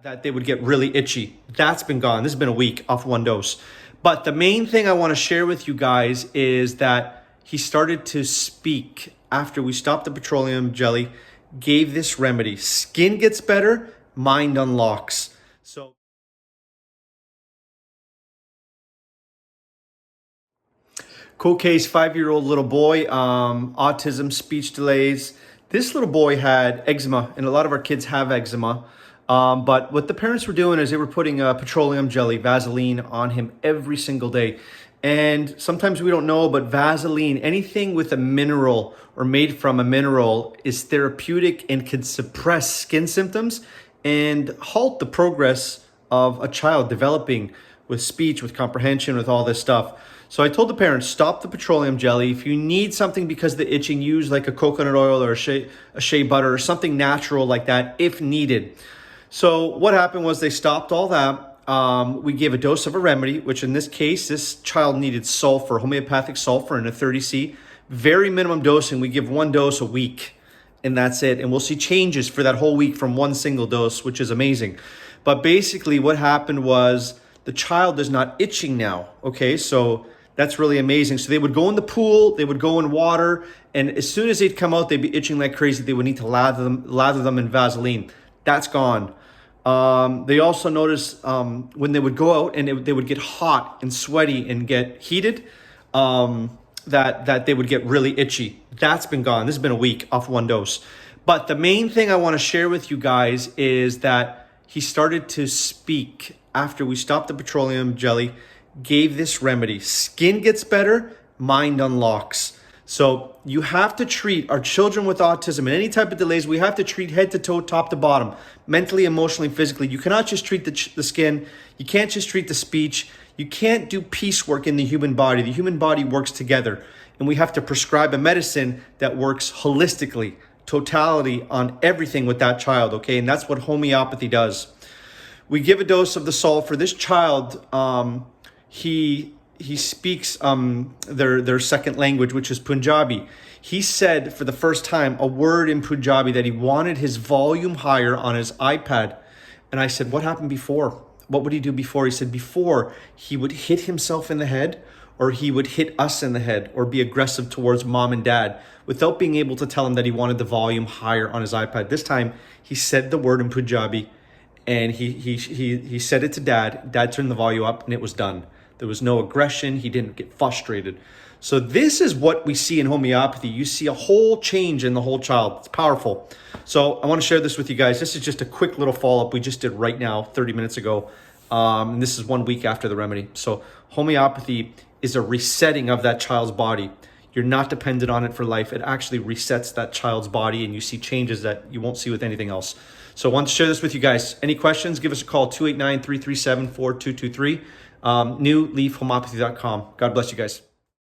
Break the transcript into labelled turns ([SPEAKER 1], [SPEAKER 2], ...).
[SPEAKER 1] that they would get really itchy. That's been gone. This has been a week off one dose. But the main thing I want to share with you guys is that he started to speak after we stopped the petroleum jelly, gave this remedy. Skin gets better, mind unlocks. So cool case, 5-year-old little boy, autism, speech delays. This little boy had eczema, and a lot of our kids have eczema. But what the parents were doing is they were putting petroleum jelly, Vaseline, on him every single day. And sometimes we don't know, but Vaseline, anything with a mineral or made from a mineral, is therapeutic and can suppress skin symptoms and halt the progress of a child developing with speech, with comprehension, with all this stuff. So I told the parents, stop the petroleum jelly. If you need something because of the itching, use like a coconut oil or a shea butter or something natural like that if needed. So what happened was they stopped all that. We gave a dose of a remedy, which in this case, this child needed sulfur, homeopathic sulfur in a 30C. Very minimum dosing. We give one dose a week and that's it. And we'll see changes for that whole week from one single dose, which is amazing. But basically what happened was the child is not itching now. Okay, so that's really amazing. So they would go in the pool, they would go in water, and as soon as they'd come out, they'd be itching like crazy. They would need to lather them in Vaseline. That's gone. They also noticed when they would go out and they would get hot and sweaty and get heated, that they would get really itchy. That's been gone. This has been a week off one dose. But the main thing I want to share with you guys is that he started to speak after we stopped the petroleum jelly, gave this remedy. Skin gets better, mind unlocks. So you have to treat our children with autism and any type of delays. We have to treat head to toe, top to bottom, mentally, emotionally, physically. You cannot just treat the skin. You can't just treat the speech. You can't do piecework in the human body. The human body works together, and we have to prescribe a medicine that works holistically, totality on everything with that child, okay? And that's what homeopathy does. We give a dose of the sulfur. This child, he speaks their second language, which is Punjabi. He said for the first time a word in Punjabi that he wanted his volume higher on his iPad. And I said, what happened before? What would he do before? He said before he would hit himself in the head, or he would hit us in the head, or be aggressive towards mom and dad without being able to tell him that he wanted the volume higher on his iPad. This time he said the word in Punjabi, and he said it to dad. Dad turned the volume up and it was done. There was no aggression. He didn't get frustrated. So this is what we see in homeopathy. You see a whole change in the whole child. It's powerful. So I want to share this with you guys. This is just a quick little follow-up we just did right now, 30 minutes ago. And this is 1 week after the remedy. So homeopathy is a resetting of that child's body. You're not dependent on it for life. It actually resets that child's body, and you see changes that you won't see with anything else. So I want to share this with you guys. Any questions, give us a call, 289-337-4223. Newleafhomeopathy.com. God bless you guys.